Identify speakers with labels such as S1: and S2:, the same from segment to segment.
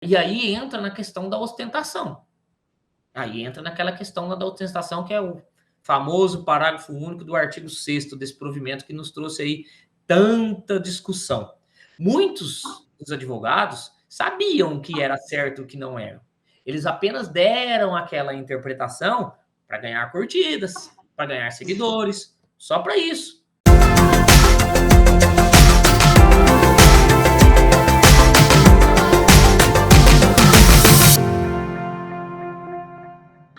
S1: E aí entra na questão da ostentação. Aí entra naquela questão da ostentação, que é o famoso parágrafo único do artigo 6º desse provimento, que nos trouxe aí tanta discussão. Muitos dos advogados sabiam o que era certo e o que não era. Eles apenas deram aquela interpretação para ganhar curtidas, para ganhar seguidores, só para isso.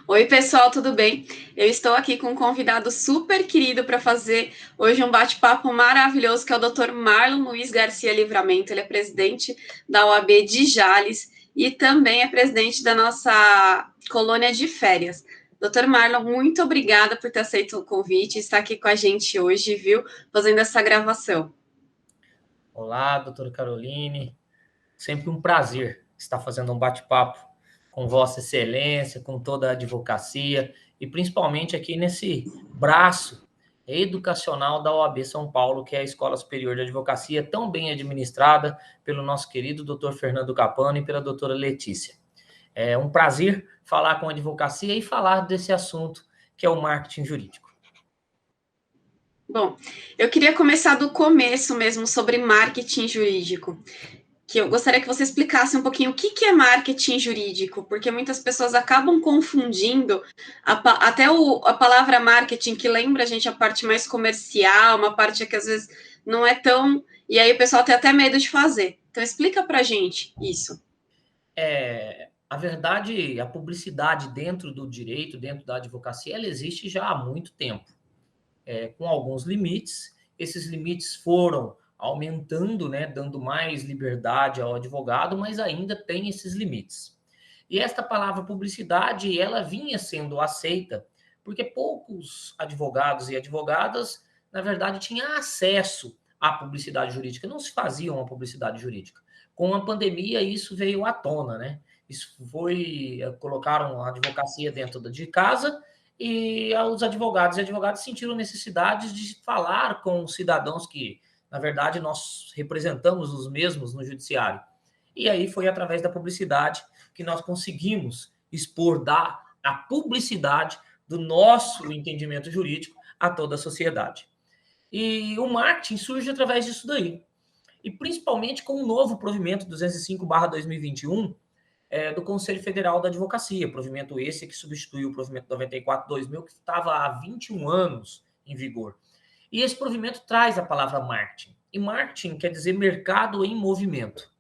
S2: Oi, pessoal, tudo bem? Eu estou aqui com um convidado super querido para fazer hoje um bate-papo maravilhoso, que é o Dr. Marlon Luiz Garcia Livramento. Ele é presidente da OAB de Jales e também é presidente da nossa colônia de férias. Dr. Marlon, muito obrigada por ter aceito o convite e estar aqui com a gente hoje, viu? Fazendo essa gravação.
S1: Olá, doutora Caroline. Sempre um prazer estar fazendo um bate-papo com Vossa Excelência, com toda a advocacia e principalmente aqui nesse braço educacional da OAB São Paulo, que é a Escola Superior de Advocacia, tão bem administrada pelo nosso querido doutor Fernando Capano e pela doutora Letícia. É um prazer falar com a advocacia e falar desse assunto que é o marketing jurídico.
S2: Bom, eu queria começar do começo mesmo sobre marketing jurídico. Que eu gostaria que você explicasse um pouquinho o que é marketing jurídico, porque muitas pessoas acabam confundindo até a palavra marketing, que lembra a gente a parte mais comercial, uma parte que às vezes não é tão... E aí o pessoal tem até medo de fazer. Então explica pra gente isso.
S1: A verdade, a publicidade dentro do direito, dentro da advocacia, ela existe já há muito tempo. Com alguns limites. Esses limites foram aumentando, né, dando mais liberdade ao advogado, mas ainda tem esses limites. E esta palavra publicidade, ela vinha sendo aceita porque poucos advogados e advogadas, na verdade, tinham acesso à publicidade jurídica, não se fazia uma publicidade jurídica. Com a pandemia, isso veio à tona, né? Isso foi, colocaram a advocacia dentro de casa e os advogados e advogadas sentiram necessidade de falar com os cidadãos que, na verdade, nós representamos os mesmos no judiciário. E aí foi através da publicidade que nós conseguimos expor a publicidade do nosso entendimento jurídico a toda a sociedade. E o marketing surge através disso daí. E principalmente com o novo provimento 205/2021, do Conselho Federal da Advocacia, provimento esse que substituiu o provimento 94/2000, que estava há 21 anos em vigor. E esse provimento traz a palavra marketing. E marketing quer dizer mercado em movimento.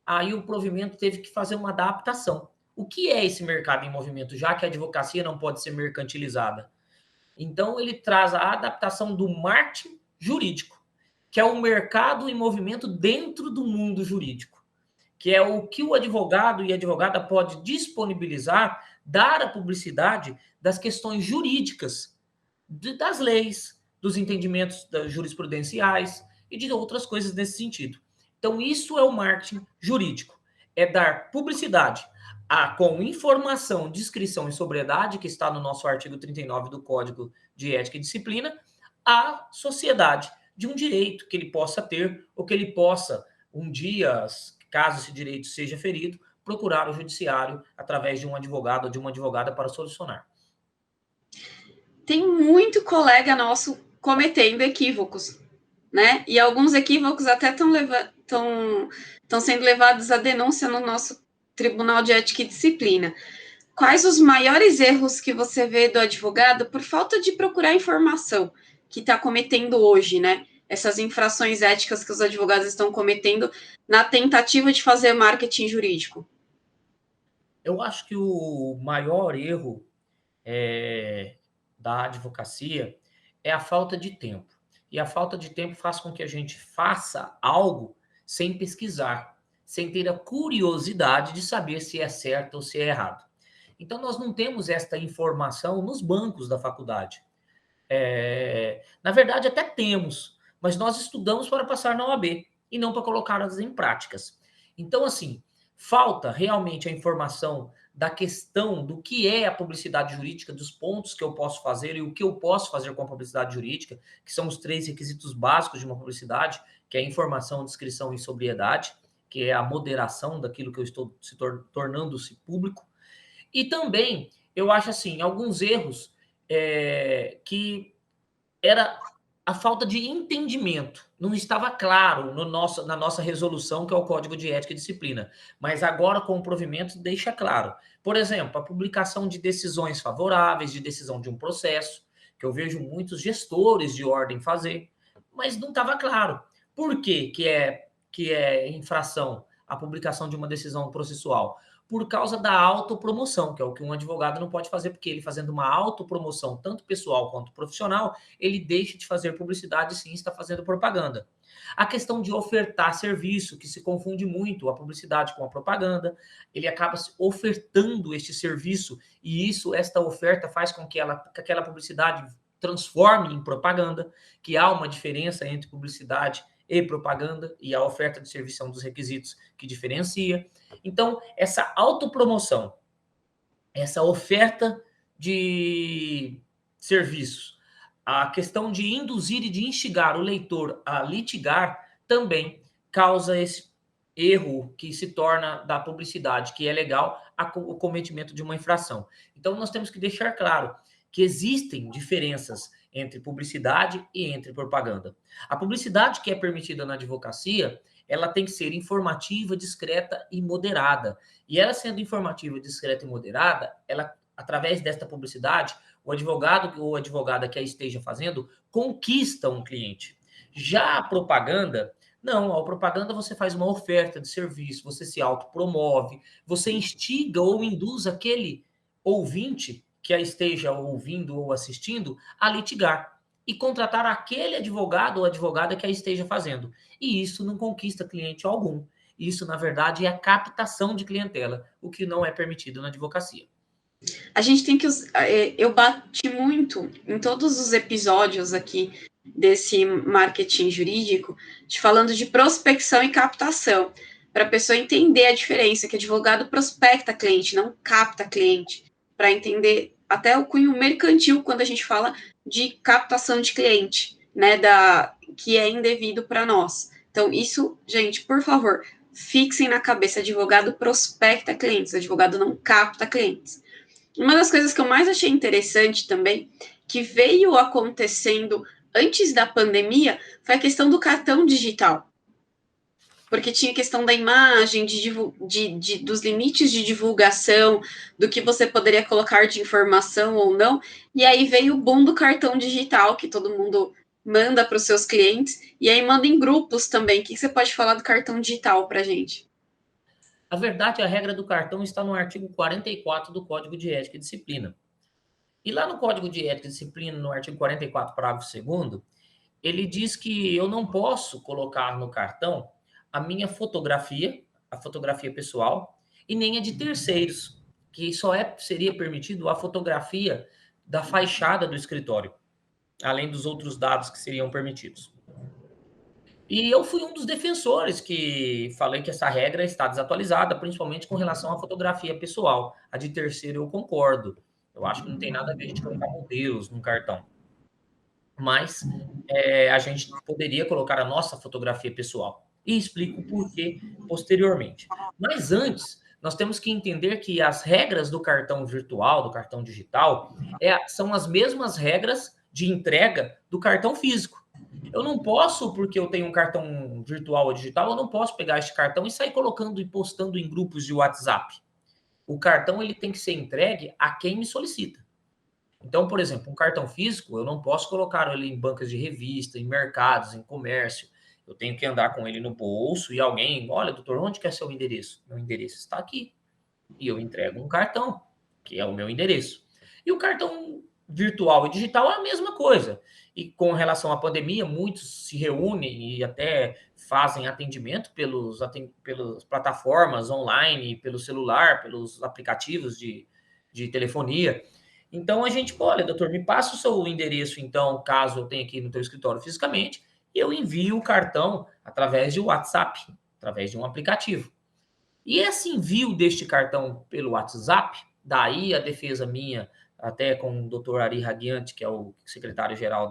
S1: Aí o provimento teve que fazer uma adaptação. O que é esse mercado em movimento, já que a advocacia não pode ser mercantilizada? Então, ele traz a adaptação do marketing jurídico, que é o mercado em movimento dentro do mundo jurídico, que é o que o advogado e a advogada pode disponibilizar, dar a publicidade das questões jurídicas, das leis, dos entendimentos jurisprudenciais e de outras coisas nesse sentido. Então, isso é o marketing jurídico, é dar publicidade com informação, descrição e sobriedade, que está no nosso artigo 39 do Código de Ética e Disciplina, à sociedade de um direito que ele possa ter ou que ele possa, um dia, caso esse direito seja ferido, procurar o judiciário através de um advogado ou de uma advogada para solucionar.
S2: Tem muito colega nosso cometendo equívocos, né? E alguns equívocos até estão sendo levados à denúncia no nosso Tribunal de Ética e Disciplina. Quais os maiores erros que você vê do advogado por falta de procurar informação que está cometendo hoje, né? Essas infrações éticas que os advogados estão cometendo na tentativa de fazer marketing jurídico?
S1: Eu acho que o maior erro da advocacia é a falta de tempo. E a falta de tempo faz com que a gente faça algo sem pesquisar, sem ter a curiosidade de saber se é certo ou se é errado. Então, nós não temos esta informação nos bancos da faculdade. Na verdade, até temos, mas nós estudamos para passar na OAB e não para colocá-las em práticas. Então, assim, falta realmente a informação da questão do que é a publicidade jurídica, dos pontos que eu posso fazer e o que eu posso fazer com a publicidade jurídica, que são os 3 requisitos básicos de uma publicidade, que é informação, descrição e sobriedade. que é a moderação daquilo que eu estou tornando-se público. E também, eu acho assim, alguns erros que era a falta de entendimento. Não estava claro na nossa resolução, que é o Código de Ética e Disciplina. Mas agora, com o provimento, deixa claro. Por exemplo, a publicação de decisões favoráveis, de decisão de um processo, que eu vejo muitos gestores de ordem fazer, mas não estava claro. Por que é infração a publicação de uma decisão processual? Por causa da autopromoção, que é o que um advogado não pode fazer, porque ele fazendo uma autopromoção, tanto pessoal quanto profissional, ele deixa de fazer publicidade, sim, está fazendo propaganda. A questão de ofertar serviço, que se confunde muito a publicidade com a propaganda, ele acaba ofertando este serviço e esta oferta faz com que aquela publicidade transforme em propaganda, que há uma diferença entre publicidade e propaganda, e a oferta de serviço é um dos requisitos que diferencia. Então, essa autopromoção, essa oferta de serviços, a questão de induzir e de instigar o leitor a litigar também causa esse erro que se torna da publicidade, que é legal, o cometimento de uma infração. Então, nós temos que deixar claro que existem diferenças entre publicidade e entre propaganda. A publicidade que é permitida na advocacia, ela tem que ser informativa, discreta e moderada. E ela sendo informativa, discreta e moderada, ela, através desta publicidade, o advogado ou advogada que a esteja fazendo conquista um cliente. Já a propaganda, não, a propaganda você faz uma oferta de serviço, você se autopromove, você instiga ou induz aquele ouvinte que a esteja ouvindo ou assistindo a litigar e contratar aquele advogado ou advogada que a esteja fazendo. E isso não conquista cliente algum. Isso, na verdade, é a captação de clientela, o que não é permitido na advocacia.
S2: A gente tem que... Eu bati muito em todos os episódios aqui desse marketing jurídico, falando de prospecção e captação, para a pessoa entender a diferença, que advogado prospecta cliente, não capta cliente, para entender até o cunho mercantil quando a gente fala de captação de cliente, né, que é indevido para nós. Então, isso, gente, por favor, fixem na cabeça, advogado prospecta clientes, advogado não capta clientes. Uma das coisas que eu mais achei interessante também, que veio acontecendo antes da pandemia, foi a questão do cartão digital. Porque tinha a questão da imagem, dos limites de divulgação, do que você poderia colocar de informação ou não. E aí veio o boom do cartão digital, que todo mundo manda para os seus clientes, e aí manda em grupos também. O que você pode falar do cartão digital para a gente?
S1: A verdade, a regra do cartão está no artigo 44 do Código de Ética e Disciplina. E lá no Código de Ética e Disciplina, no artigo 44, parágrafo 2º, ele diz que eu não posso colocar no cartão a minha fotografia, a fotografia pessoal, e nem a de terceiros, que só seria permitido a fotografia da fachada do escritório, além dos outros dados que seriam permitidos. E eu fui um dos defensores que falei que essa regra está desatualizada, principalmente com relação à fotografia pessoal. A de terceiro eu concordo. Eu acho que não tem nada a ver a gente colocar modelos num cartão. Mas a gente poderia colocar a nossa fotografia pessoal. E explico por quê posteriormente. Mas antes, nós temos que entender que as regras do cartão virtual, do cartão digital, são as mesmas regras de entrega do cartão físico. Eu não posso, porque eu tenho um cartão virtual ou digital, eu não posso pegar este cartão e sair colocando e postando em grupos de WhatsApp. O cartão ele tem que ser entregue a quem me solicita. Então, por exemplo, um cartão físico, eu não posso colocar ele em bancas de revista, em mercados, em comércio. Eu tenho que andar com ele no bolso e alguém, olha, doutor, onde que é seu endereço? Meu endereço está aqui. E eu entrego um cartão, que é o meu endereço. E o cartão virtual e digital é a mesma coisa. E com relação à pandemia, muitos se reúnem e até fazem atendimento pelas plataformas online, pelo celular, pelos aplicativos de telefonia. Então a gente, olha, doutor, me passa o seu endereço, então, caso eu tenha aqui no teu escritório fisicamente, e eu envio o cartão através de WhatsApp, através de um aplicativo. E esse envio deste cartão pelo WhatsApp, daí a defesa minha, até com o doutor Ari Radiante, que é o secretário-geral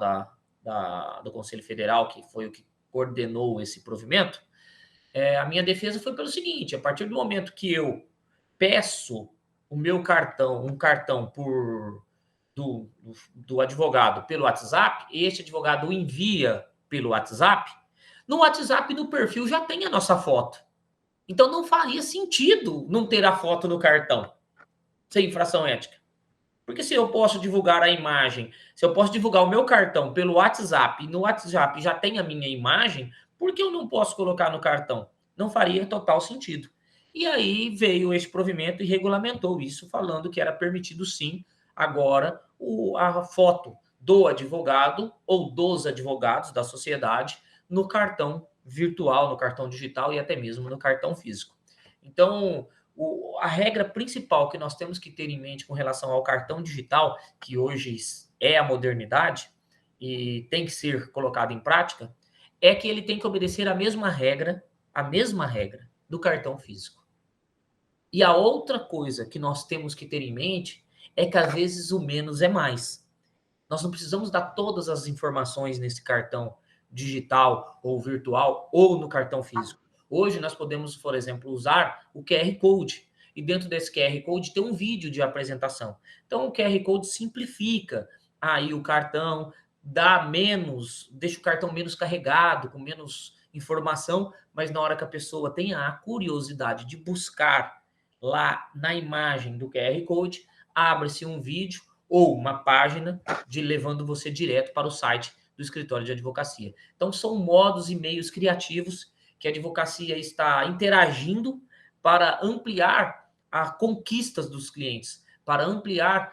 S1: do Conselho Federal, que foi o que coordenou esse provimento, A minha defesa foi pelo seguinte: a partir do momento que eu peço o meu cartão, um cartão do advogado pelo WhatsApp, este advogado envia pelo WhatsApp, no WhatsApp do perfil já tem a nossa foto. Então não faria sentido não ter a foto no cartão, sem infração ética. Porque se eu posso divulgar a imagem, se eu posso divulgar o meu cartão pelo WhatsApp e no WhatsApp já tem a minha imagem, por que eu não posso colocar no cartão? Não faria total sentido. E aí veio esse provimento e regulamentou isso, falando que era permitido sim agora a foto do advogado ou dos advogados da sociedade no cartão virtual, no cartão digital e até mesmo no cartão físico. Então, a regra principal que nós temos que ter em mente com relação ao cartão digital, que hoje é a modernidade e tem que ser colocado em prática, é que ele tem que obedecer a mesma regra do cartão físico. E a outra coisa que nós temos que ter em mente é que às vezes o menos é mais. Nós não precisamos dar todas as informações nesse cartão digital ou virtual ou no cartão físico. Hoje nós podemos, por exemplo, usar o QR Code. E dentro desse QR Code tem um vídeo de apresentação. Então o QR Code simplifica aí o cartão, deixa o cartão menos carregado, com menos informação, mas na hora que a pessoa tenha a curiosidade de buscar lá na imagem do QR Code, abre-se um vídeo ou uma página levando você direto para o site do escritório de advocacia. Então, são modos e meios criativos que a advocacia está interagindo para ampliar as conquistas dos clientes, para ampliar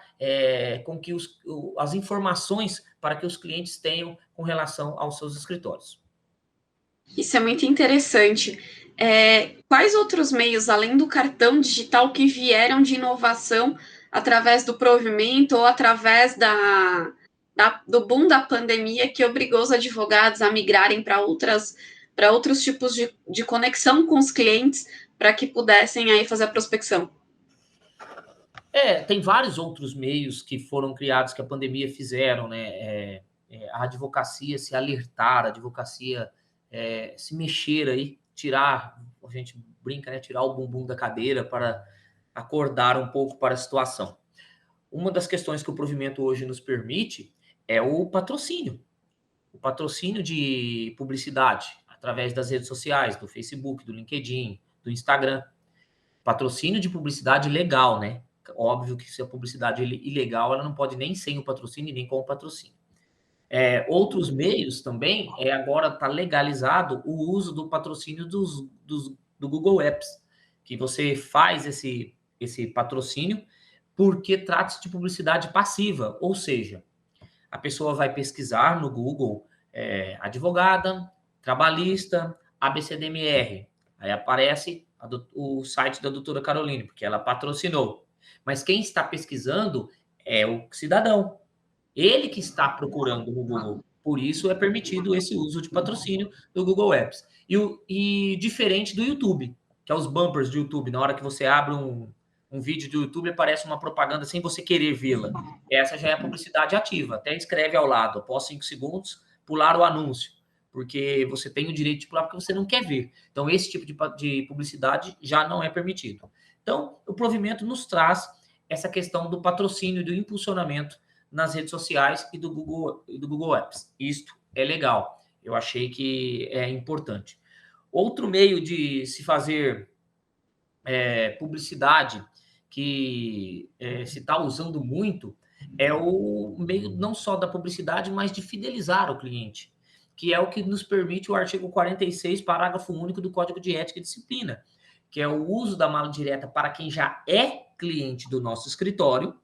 S1: as informações para que os clientes tenham com relação aos seus escritórios.
S2: Isso é muito interessante. Quais outros meios, além do cartão digital, que vieram de inovação através do provimento ou através do boom da pandemia que obrigou os advogados a migrarem para outros tipos de conexão com os clientes para que pudessem aí fazer a prospecção?
S1: Tem vários outros meios que foram criados que a pandemia fizeram, né? A advocacia se alertar, a advocacia se mexer aí, a gente brinca, né? Tirar o bumbum da cadeira para acordar um pouco para a situação. Uma das questões que o provimento hoje nos permite é o patrocínio de publicidade através das redes sociais, do Facebook, do LinkedIn, do Instagram. Patrocínio de publicidade legal, né? Óbvio que se a publicidade é ilegal, ela não pode nem sem o patrocínio, nem com o patrocínio. Outros meios também, agora está legalizado o uso do patrocínio do Google Apps, que você faz esse patrocínio porque trata-se de publicidade passiva, ou seja, a pessoa vai pesquisar no Google advogada, trabalhista, ABCDMR, aí aparece o site da doutora Caroline, porque ela patrocinou. Mas quem está pesquisando é o cidadão. Ele que está procurando no Google. Por isso é permitido esse uso de patrocínio do Google Apps. E diferente do YouTube, que é os bumpers do YouTube. Na hora que você abre um vídeo do YouTube, aparece uma propaganda sem você querer vê-la. Essa já é a publicidade ativa. Até escreve ao lado, após 5 segundos, pular o anúncio. Porque você tem o direito de pular porque você não quer ver. Então, esse tipo de publicidade já não é permitido. Então, o provimento nos traz essa questão do patrocínio e do impulsionamento nas redes sociais e do Google Apps. Isto é legal. Eu achei que é importante. Outro meio de se fazer publicidade que se está usando muito é o meio não só da publicidade, mas de fidelizar o cliente, que é o que nos permite o artigo 46, parágrafo único do Código de Ética e Disciplina, que é o uso da mala direta para quem já é cliente do nosso escritório,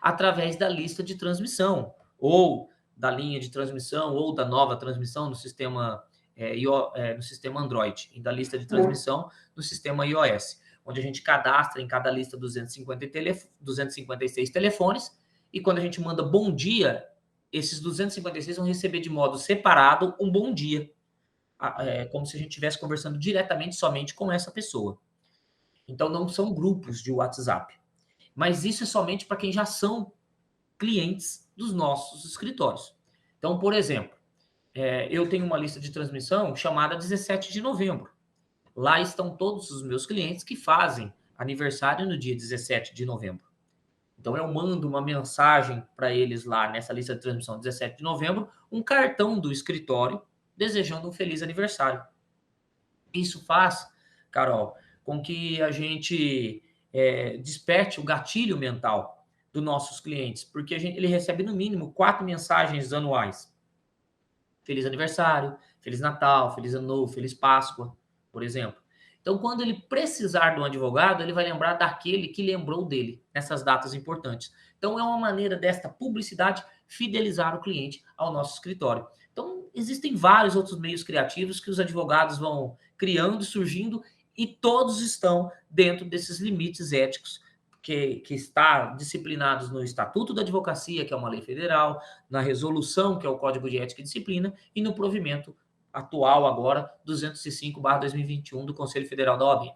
S1: através da lista de transmissão, ou da linha de transmissão, ou da nova transmissão no sistema, no sistema Android, e da lista de transmissão no sistema iOS, onde a gente cadastra em cada lista 256 telefones, e quando a gente manda bom dia, esses 256 vão receber de modo separado um bom dia, como se a gente estivesse conversando diretamente somente com essa pessoa. Então, não são grupos de WhatsApp. Mas isso é somente para quem já são clientes dos nossos escritórios. Então, por exemplo, eu tenho uma lista de transmissão chamada 17 de novembro. Lá estão todos os meus clientes que fazem aniversário no dia 17 de novembro. Então, eu mando uma mensagem para eles lá nessa lista de transmissão 17 de novembro, um cartão do escritório desejando um feliz aniversário. Isso faz, Carol, com que a gente desperte o gatilho mental dos nossos clientes, porque ele recebe no mínimo 4 mensagens anuais. Feliz aniversário, Feliz Natal, Feliz Ano Novo, Feliz Páscoa, por exemplo. Então, quando ele precisar de um advogado, ele vai lembrar daquele que lembrou dele nessas datas importantes. Então, é uma maneira desta publicidade fidelizar o cliente ao nosso escritório. Então, existem vários outros meios criativos que os advogados vão criando e surgindo, e todos estão dentro desses limites éticos que está disciplinados no Estatuto da Advocacia, que é uma lei federal, na resolução, que é o Código de Ética e Disciplina, e no provimento atual agora, 205/2021 do Conselho Federal da OAB.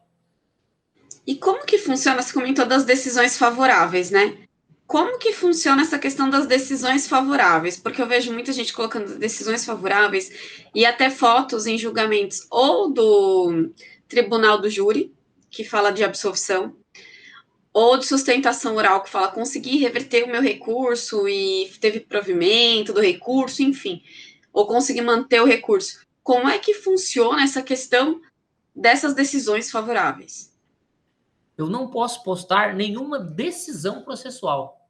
S2: E como que funciona, você comentou das decisões favoráveis, né? Como que funciona essa questão das decisões favoráveis? Porque eu vejo muita gente colocando decisões favoráveis e até fotos em julgamentos ou do tribunal do júri, que fala de absolvição, ou de sustentação oral, que fala consegui reverter o meu recurso e teve provimento do recurso, enfim, ou consegui manter o recurso. Como é que funciona essa questão dessas decisões favoráveis?
S1: Eu não posso postar nenhuma decisão processual.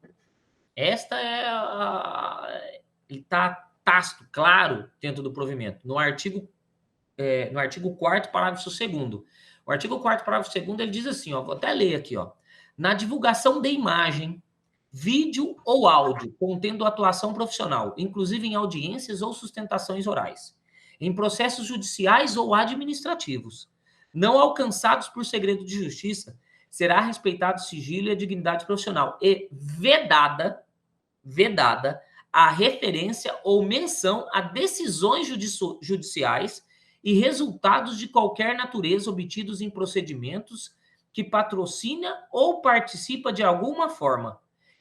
S1: Esta é ele está tácito, claro, dentro do provimento. No artigo 4º, parágrafo 2º. O artigo 4º, parágrafo 2º, ele diz assim, ó, vou até ler aqui, ó. Na divulgação de imagem, vídeo ou áudio contendo atuação profissional, inclusive em audiências ou sustentações orais, em processos judiciais ou administrativos, não alcançados por segredo de justiça, será respeitado o sigilo e a dignidade profissional e vedada a referência ou menção a decisões judiciais e resultados de qualquer natureza obtidos em procedimentos que patrocina ou participa de alguma forma,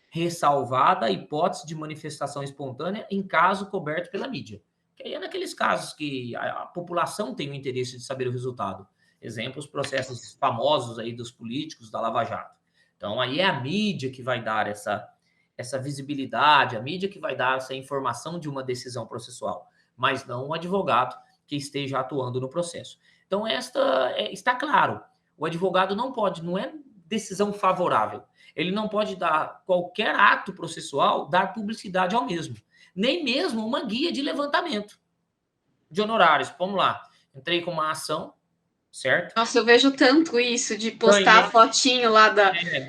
S1: ressalvada a hipótese de manifestação espontânea em caso coberto pela mídia. Que aí é naqueles casos que a população tem o interesse de saber o resultado. Exemplo, os processos famosos aí dos políticos, da Lava Jato. Então, aí é a mídia que vai dar essa visibilidade, a mídia que vai dar essa informação de uma decisão processual, mas não o advogado que esteja atuando no processo. Então, está claro, o advogado não pode, não é decisão favorável, ele não pode dar qualquer ato processual, dar publicidade ao mesmo, nem mesmo uma guia de levantamento de honorários. Vamos lá, entrei com uma ação, certo?
S2: Nossa, eu vejo tanto isso, de postar a fotinho lá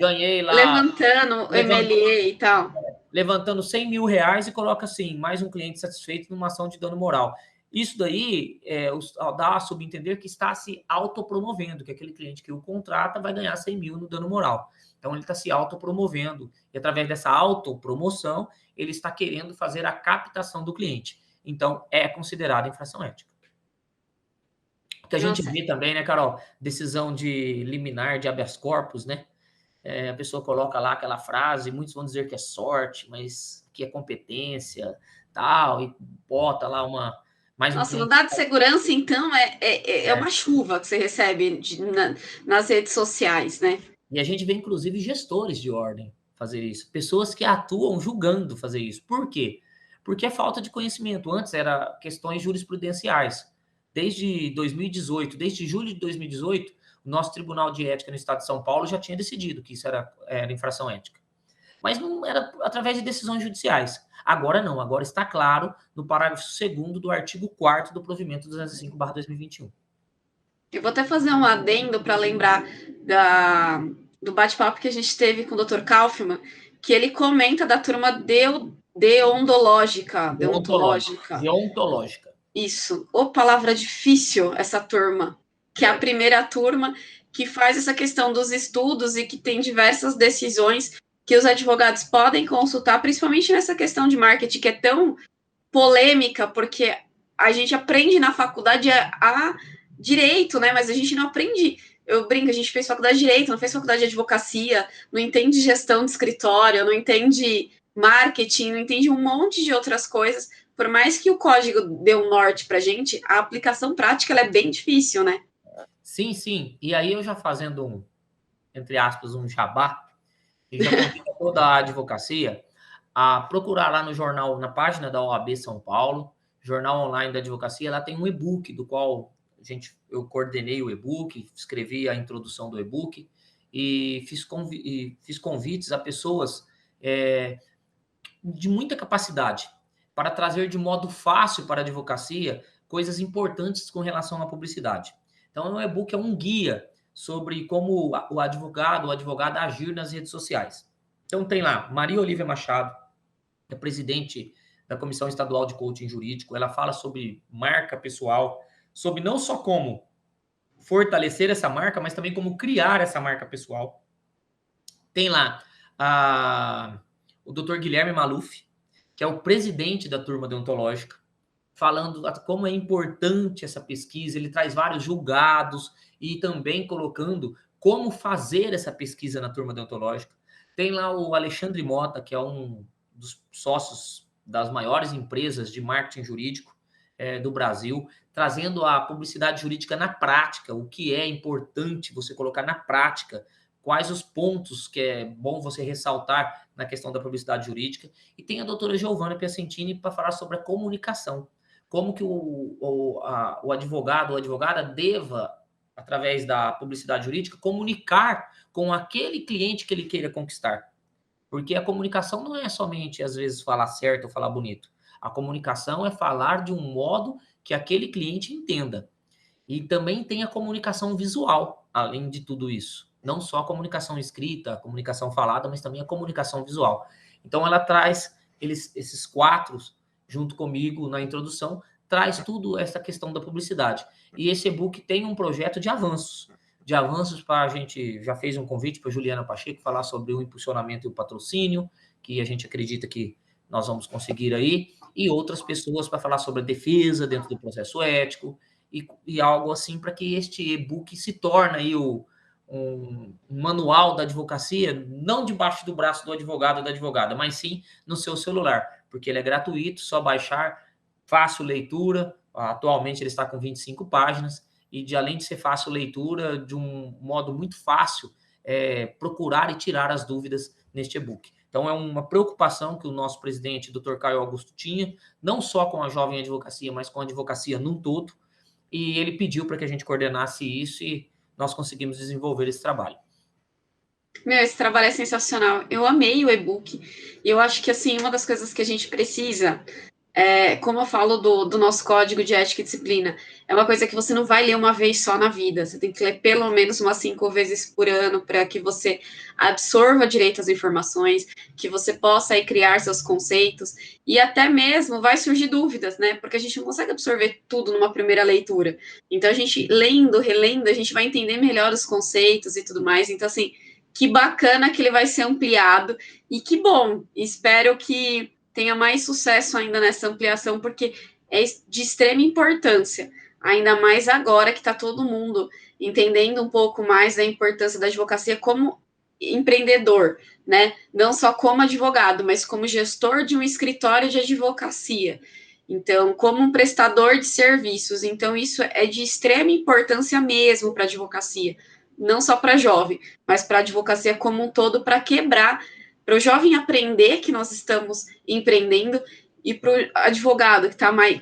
S1: ganhei lá,
S2: levantando MLE e tal.
S1: Levantando 100 mil reais e coloca assim, mais um cliente satisfeito numa ação de dano moral. Isso daí dá a subentender que está se autopromovendo, que aquele cliente que o contrata vai ganhar 100 mil no dano moral. Então, ele está se autopromovendo. E, através dessa autopromoção, ele está querendo fazer a captação do cliente. Então, é considerado infração ética. O que a gente vê também, né, Carol? Decisão de liminar de habeas corpus, né? A pessoa coloca lá aquela frase, muitos vão dizer que é sorte, mas que é competência, tal, e bota lá
S2: Nossa, no dado de segurança, então, é uma chuva que você recebe nas redes sociais, né?
S1: E a gente vê, inclusive, gestores de ordem fazer isso. Pessoas que atuam julgando fazer isso. Por quê? Porque é falta de conhecimento. Antes era questões jurisprudenciais. Desde 2018, desde julho de 2018, o nosso Tribunal de Ética no Estado de São Paulo já tinha decidido que isso era infração ética. Mas não era através de decisões judiciais. Agora não, agora está claro no parágrafo 2º do artigo 4º do provimento 205/2021.
S2: Eu vou até fazer um adendo para lembrar do bate-papo que a gente teve com o Dr. Kaufmann, que ele comenta da turma deontológica. Isso. Ô, palavra difícil, essa turma. Que é a primeira turma que faz essa questão dos estudos e que tem diversas decisões que os advogados podem consultar, principalmente nessa questão de marketing, que é tão polêmica, porque a gente aprende na faculdade a direito, né? Mas a gente não aprende. Eu brinco, a gente fez faculdade de direito, não fez faculdade de advocacia, não entende gestão de escritório, não entende marketing, não entende um monte de outras coisas. Por mais que o código dê um norte pra gente, a aplicação prática ela é bem difícil, né?
S1: Sim, sim. E aí eu já fazendo entre aspas, um jabá, e já convido toda a advocacia a procurar lá no jornal, na página da OAB São Paulo, Jornal Online da Advocacia, lá tem um e-book do qual eu coordenei o e-book, escrevi a introdução do e-book e fiz convites a pessoas de muita capacidade para trazer de modo fácil para a advocacia coisas importantes com relação à publicidade. Então, o e-book é um guia sobre como o advogado ou advogada agir nas redes sociais. Então, tem lá Maria Olívia Machado, é presidente da Comissão Estadual de Coaching Jurídico. Ela fala sobre marca pessoal, sobre não só como fortalecer essa marca, mas também como criar essa marca pessoal. Tem lá o Dr. Guilherme Maluf, que é o presidente da turma deontológica, falando como é importante essa pesquisa. Ele traz vários julgados e também colocando como fazer essa pesquisa na turma deontológica. Tem lá o Alexandre Mota, que é um dos sócios das maiores empresas de marketing jurídico do Brasil, trazendo a publicidade jurídica na prática, o que é importante você colocar na prática, quais os pontos que é bom você ressaltar na questão da publicidade jurídica. E tem a doutora Giovanna Piacentini para falar sobre a comunicação, como que o advogado ou advogada deva, através da publicidade jurídica, comunicar com aquele cliente que ele queira conquistar. Porque a comunicação não é somente, às vezes, falar certo ou falar bonito. A comunicação é falar de um modo que aquele cliente entenda. E também tem a comunicação visual, além de tudo isso. Não só a comunicação escrita, a comunicação falada, mas também a comunicação visual. Então, ela traz esses quatro, junto comigo na introdução, traz tudo essa questão da publicidade. E esse e-book tem um projeto de avanços para a gente, já fez um convite para Juliana Pacheco falar sobre o impulsionamento e o patrocínio, que a gente acredita que nós vamos conseguir aí, e outras pessoas para falar sobre a defesa dentro do processo ético, e algo assim para que este e-book se torne aí um manual da advocacia, não debaixo do braço do advogado ou da advogada, mas sim no seu celular, porque ele é gratuito, só baixar, fácil leitura. Atualmente ele está com 25 páginas, e além de ser fácil leitura, de um modo muito fácil, procurar e tirar as dúvidas neste e-book. Então, é uma preocupação que o nosso presidente, Dr. Caio Augusto, tinha, não só com a jovem advocacia, mas com a advocacia num todo, e ele pediu para que a gente coordenasse isso e nós conseguimos desenvolver esse trabalho.
S2: Meu, esse trabalho é sensacional. Eu amei o e-book. E eu acho que, assim, uma das coisas que a gente precisa, como eu falo do nosso código de ética e disciplina, é uma coisa que você não vai ler uma vez só na vida. Você tem que ler pelo menos umas 5 vezes por ano para que você absorva direito as informações, que você possa aí criar seus conceitos e até mesmo vai surgir dúvidas, né? Porque a gente não consegue absorver tudo numa primeira leitura. Então, a gente lendo, relendo, a gente vai entender melhor os conceitos e tudo mais. Então, assim, que bacana que ele vai ser ampliado e que bom, espero que tenha mais sucesso ainda nessa ampliação, porque é de extrema importância, ainda mais agora que está todo mundo entendendo um pouco mais da importância da advocacia como empreendedor, né? Não só como advogado, mas como gestor de um escritório de advocacia. Então, como um prestador de serviços. Então, isso é de extrema importância mesmo para a advocacia, não só para jovem, mas para a advocacia como um todo, para quebrar, para o jovem aprender que nós estamos empreendendo e para o advogado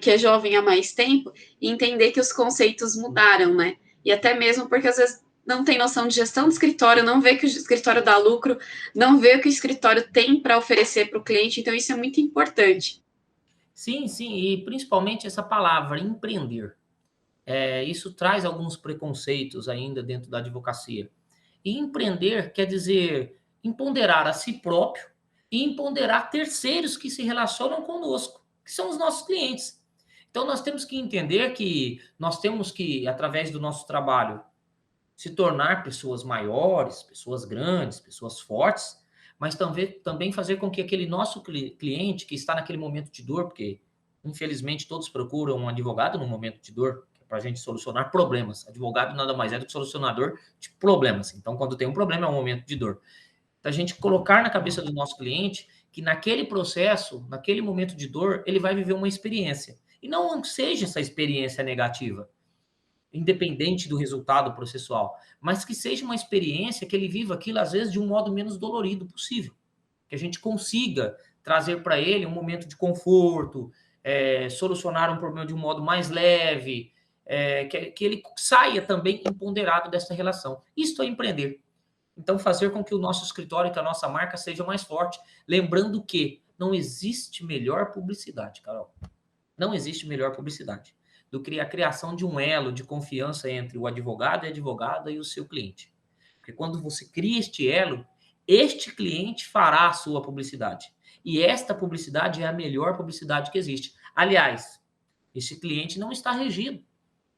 S2: que é jovem há mais tempo, entender que os conceitos mudaram, né? E até mesmo porque às vezes não tem noção de gestão do escritório, não vê que o escritório dá lucro, não vê o que o escritório tem para oferecer para o cliente, então isso é muito importante.
S1: Sim, sim, e principalmente essa palavra, empreender. Isso traz alguns preconceitos ainda dentro da advocacia. E empreender quer dizer empoderar a si próprio e empoderar terceiros que se relacionam conosco, que são os nossos clientes. Então, nós temos que entender que nós temos que, através do nosso trabalho, se tornar pessoas maiores, pessoas grandes, pessoas fortes, mas também fazer com que aquele nosso cliente que está naquele momento de dor, porque infelizmente todos procuram um advogado no momento de dor, para a gente solucionar problemas. Advogado nada mais é do que solucionador de problemas. Então, quando tem um problema, é um momento de dor. Então, a gente colocar na cabeça do nosso cliente que naquele processo, naquele momento de dor, ele vai viver uma experiência. E não seja essa experiência negativa. independente do resultado processual, mas que seja uma experiência que ele viva aquilo, às vezes, de um modo menos dolorido possível. Que a gente consiga trazer para ele um momento de conforto, solucionar um problema de um modo mais leve, que ele saia também empoderado dessa relação. Isto é empreender. Então, fazer com que o nosso escritório, que a nossa marca seja mais forte, lembrando que não existe melhor publicidade, Carol. Não existe melhor publicidade do que a criação de um elo de confiança entre o advogado e a advogada e o seu cliente. Porque quando você cria este elo, este cliente fará a sua publicidade. E esta publicidade é a melhor publicidade que existe. Aliás, esse cliente não está regido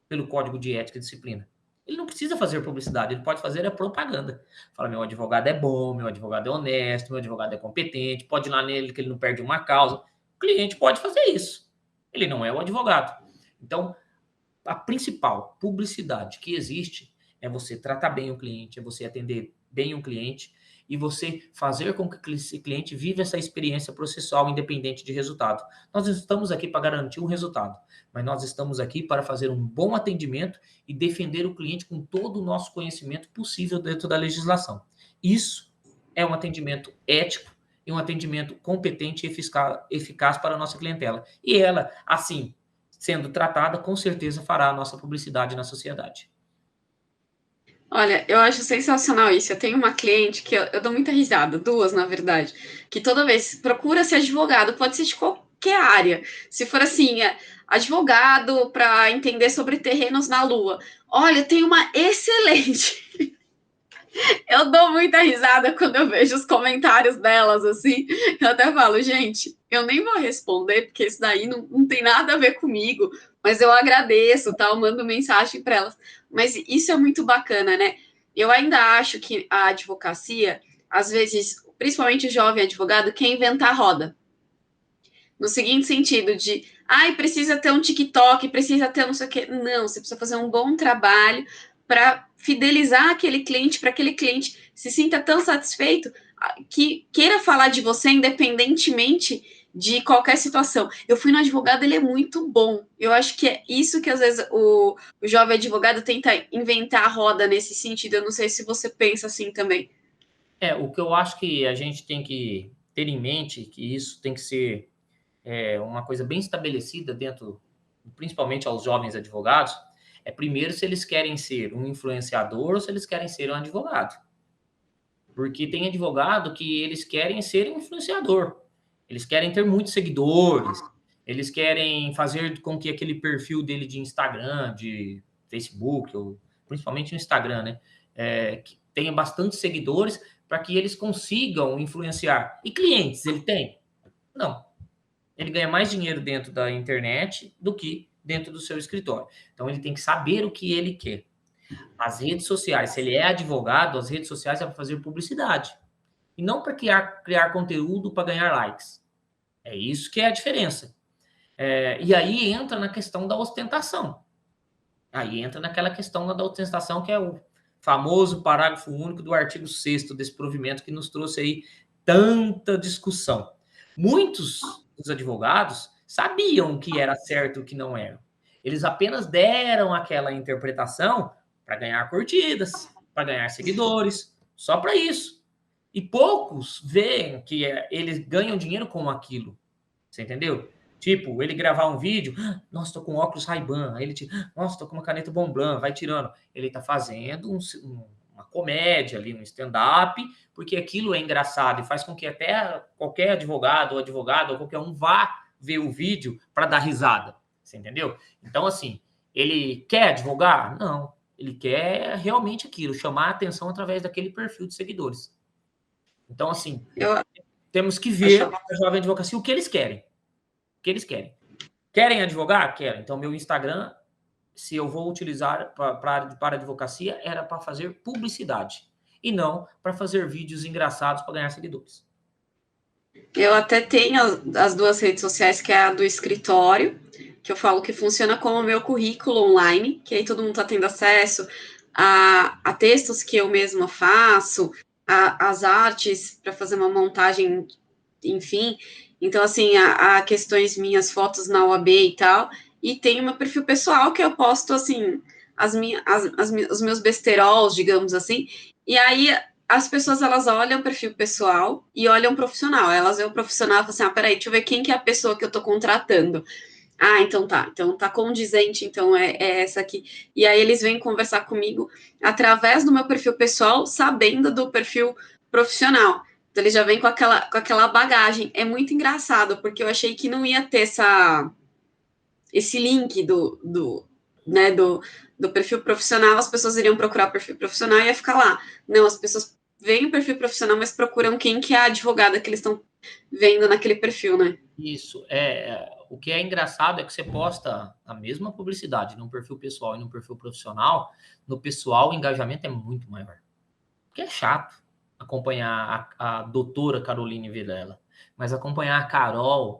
S1: pelo Código de Ética e Disciplina. Ele não precisa fazer publicidade, ele pode fazer a propaganda. Fala, meu advogado é bom, meu advogado é honesto, meu advogado é competente, pode ir lá nele que ele não perde uma causa. O cliente pode fazer isso. Ele não é o advogado. Então, a principal publicidade que existe é você tratar bem o cliente, é você atender bem o cliente e você fazer com que esse cliente viva essa experiência processual independente de resultado. Nós não estamos aqui para garantir um resultado, mas nós estamos aqui para fazer um bom atendimento e defender o cliente com todo o nosso conhecimento possível dentro da legislação. Isso é um atendimento ético e um atendimento competente e eficaz para a nossa clientela. E ela, assim, sendo tratada, com certeza fará a nossa publicidade na sociedade.
S2: Olha, eu acho sensacional isso. Eu tenho uma cliente que eu dou muita risada, duas, na verdade, que toda vez procura ser advogado, pode ser de qualquer área. Se for assim, advogado para entender sobre terrenos na Lua. Olha, eu tenho uma excelente. Eu dou muita risada quando eu vejo os comentários delas, assim. Eu até falo, gente, eu nem vou responder, porque isso daí não tem nada a ver comigo, mas eu agradeço, tal, mando mensagem para elas. Mas isso é muito bacana, né? Eu ainda acho que a advocacia, às vezes, principalmente o jovem advogado, quer inventar roda. No seguinte sentido, de ai, precisa ter um TikTok, precisa ter não sei o quê. Não, você precisa fazer um bom trabalho para fidelizar aquele cliente, para aquele cliente se sinta tão satisfeito que queira falar de você independentemente de qualquer situação. Eu fui no advogado, ele é muito bom. Eu acho que é isso que às vezes o jovem advogado tenta inventar a roda nesse sentido. Eu não sei se você pensa assim também.
S1: O que eu acho que a gente tem que ter em mente, que isso tem que ser uma coisa bem estabelecida dentro, principalmente aos jovens advogados, primeiro se eles querem ser um influenciador ou se eles querem ser um advogado. Porque tem advogado que eles querem ser um influenciador. Eles querem ter muitos seguidores. Eles querem fazer com que aquele perfil dele de Instagram, de Facebook, ou principalmente no Instagram, né? Que tenha bastante seguidores para que eles consigam influenciar. E clientes, ele tem? Não. Ele ganha mais dinheiro dentro da internet do que dentro do seu escritório. Então, ele tem que saber o que ele quer. As redes sociais, se ele é advogado, as redes sociais é para fazer publicidade. E não para criar conteúdo para ganhar likes. É isso que é a diferença. E aí entra na questão da ostentação. Aí entra naquela questão da ostentação, que é o famoso parágrafo único do artigo 6º desse provimento que nos trouxe aí tanta discussão. Muitos dos advogados sabiam o que era certo e o que não era. Eles apenas deram aquela interpretação para ganhar curtidas, para ganhar seguidores, só para isso. E poucos veem que eles ganham dinheiro com aquilo. Você entendeu? Tipo, ele gravar um vídeo, nossa, tô com óculos Ray-Ban, aí ele tira, nossa, tô com uma caneta Montblanc, vai tirando. Ele tá fazendo uma comédia ali, um stand-up, porque aquilo é engraçado e faz com que até qualquer advogado ou advogada ou qualquer um vá ver o vídeo para dar risada. Você entendeu? Então, assim, ele quer advogar? Não. Ele quer realmente aquilo, chamar a atenção através daquele perfil de seguidores. Então, assim, temos que ver a jovem advocacia o que eles querem. O que eles querem. Querem advogar? Querem. Então, meu Instagram, se eu vou utilizar para advocacia, era para fazer publicidade. E não para fazer vídeos engraçados para ganhar seguidores.
S2: Eu até tenho as duas redes sociais, que é a do escritório, que eu falo que funciona como o meu currículo online, que aí todo mundo está tendo acesso a textos que eu mesma faço, as artes para fazer uma montagem, enfim. Então, assim, a questões minhas, fotos na OAB e tal. E tem o meu perfil pessoal, que eu posto, assim, os meus besterols, digamos assim, e aí as pessoas, elas olham o perfil pessoal e olham o profissional. Elas veem o profissional e falam assim, peraí, deixa eu ver quem que é a pessoa que eu tô contratando. Então tá condizente, então é essa aqui. E aí eles vêm conversar comigo através do meu perfil pessoal, sabendo do perfil profissional. Então eles já vêm com aquela bagagem. É muito engraçado, porque eu achei que não ia ter esse link do perfil profissional, as pessoas iriam procurar o perfil profissional e ia ficar lá. Não, as pessoas veem o perfil profissional, mas procuram quem que é a advogada que eles estão vendo naquele perfil, né?
S1: Isso. O que é engraçado é que você posta a mesma publicidade no perfil pessoal e no perfil profissional. No pessoal, o engajamento é muito maior. Porque é chato acompanhar a doutora Caroline Vilela. Mas acompanhar a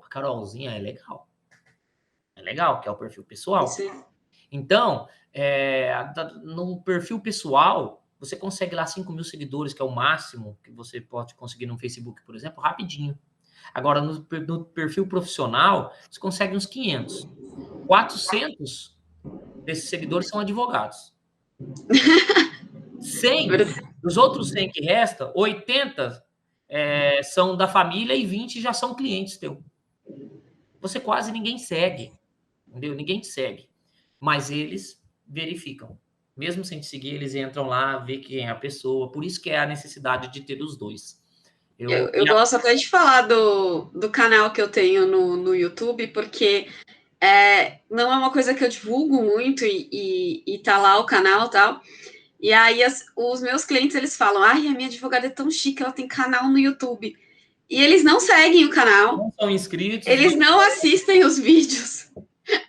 S1: Carolzinha é legal. É legal, que é o perfil pessoal.
S2: Isso.
S1: Então, no perfil pessoal, você consegue lá 5 mil seguidores, que é o máximo que você pode conseguir no Facebook, por exemplo, rapidinho. Agora, no perfil profissional, você consegue uns 500. 400 desses seguidores são advogados. 100, dos outros 100 que restam, 80 são da família e 20 já são clientes teu. Você quase ninguém segue, entendeu? Ninguém te segue. Mas eles verificam. Mesmo sem te seguir, eles entram lá, vê quem é a pessoa. Por isso que é a necessidade de ter os dois.
S2: Eu gosto até de falar do canal que eu tenho no YouTube, porque não é uma coisa que eu divulgo muito e tá lá o canal e tal. E aí os meus clientes, eles falam, a minha advogada é tão chique, ela tem canal no YouTube. E eles não seguem o canal,
S1: não são inscritos,
S2: eles não assistem os vídeos,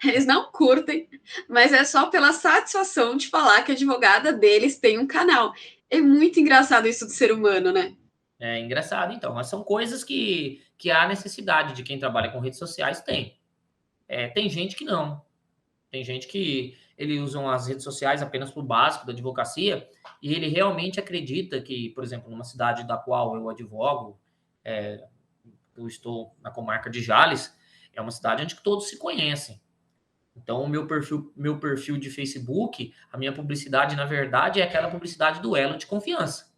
S2: eles não curtem, mas é só pela satisfação de falar que a advogada deles tem um canal. É muito engraçado isso do ser humano, né?
S1: É engraçado, então. Mas são coisas que há necessidade de quem trabalha com redes sociais tem. Tem gente que não. Tem gente que ele usam as redes sociais apenas para o básico da advocacia e ele realmente acredita que, por exemplo, numa cidade da qual eu advogo, eu estou na comarca de Jales, é uma cidade onde todos se conhecem. Então, o meu perfil de Facebook, a minha publicidade, na verdade, é aquela publicidade do elo de confiança.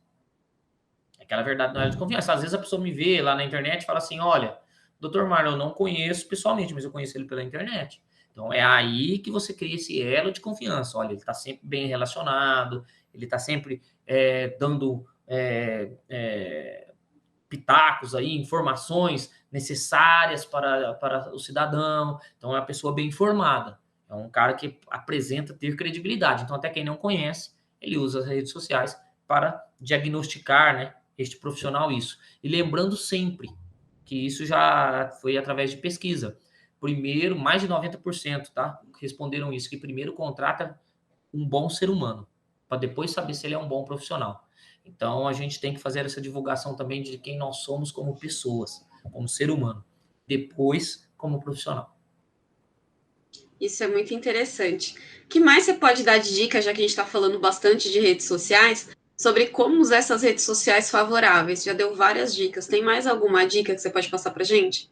S1: É aquela verdade do elo de confiança. Às vezes a pessoa me vê lá na internet e fala assim: olha, doutor Marlon, eu não conheço pessoalmente, mas eu conheço ele pela internet. Então, é aí que você cria esse elo de confiança. Olha, ele está sempre bem relacionado, ele está sempre dando pitacos aí, informações necessárias para o cidadão. Então, é uma pessoa bem informada. É um cara que apresenta ter credibilidade. Então, até quem não conhece, ele usa as redes sociais para diagnosticar, né, este profissional isso. E lembrando sempre que isso já foi através de pesquisa. Primeiro, mais de 90%, tá? Responderam isso, que primeiro contrata um bom ser humano, para depois saber se ele é um bom profissional. Então, a gente tem que fazer essa divulgação também de quem nós somos como pessoas, como ser humano, depois como profissional.
S2: Isso é muito interessante. O que mais você pode dar de dica, já que a gente está falando bastante de redes sociais, sobre como usar essas redes sociais favoráveis? Já deu várias dicas. Tem mais alguma dica que você pode passar para gente?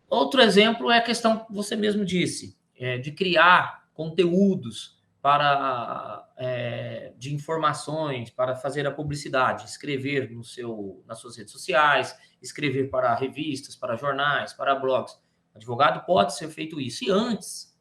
S1: Outro exemplo é a questão que você mesmo disse, de criar conteúdos de informações, para fazer a publicidade, escrever nas suas redes sociais, escrever para revistas, para jornais, para blogs. O advogado pode ser feito isso. E antes,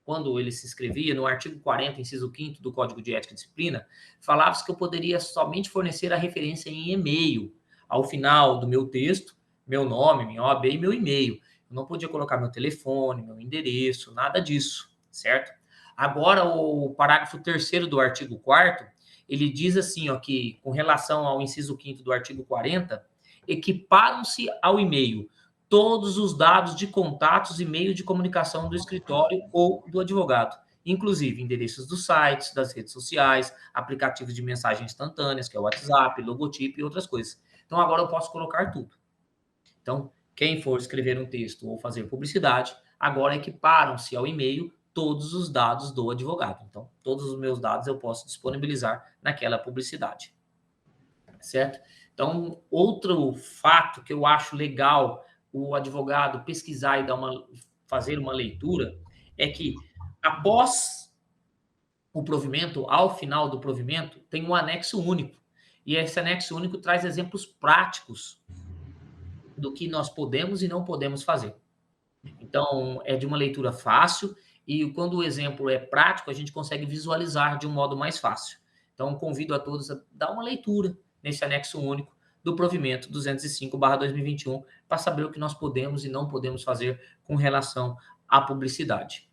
S1: quando ele se inscrevia no artigo 40, inciso 5º do Código de Ética e Disciplina, falava-se que eu poderia somente fornecer a referência em e-mail ao final do meu texto, meu nome, minha OAB e meu e-mail. Eu não podia colocar meu telefone, meu endereço, nada disso, certo? Agora, o parágrafo 3º do artigo 4º, ele diz assim, ó, que com relação ao inciso 5º do artigo 40, equiparam-se ao e-mail todos os dados de contatos e meio de comunicação do escritório ou do advogado, inclusive endereços dos sites, das redes sociais, aplicativos de mensagem instantâneas, que é o WhatsApp, logotipo e outras coisas. Então, agora eu posso colocar tudo. Então, quem for escrever um texto ou fazer publicidade, agora equiparam-se ao e-mail todos os dados do advogado. Então, todos os meus dados eu posso disponibilizar naquela publicidade. Certo? Então, outro fato que eu acho legal o advogado pesquisar e fazer uma leitura é que, após o provimento, ao final do provimento, tem um anexo único. E esse anexo único traz exemplos práticos do que nós podemos e não podemos fazer. Então, é de uma leitura fácil e quando o exemplo é prático, a gente consegue visualizar de um modo mais fácil. Então, convido a todos a dar uma leitura nesse anexo único do provimento 205/2021 para saber o que nós podemos e não podemos fazer com relação à publicidade.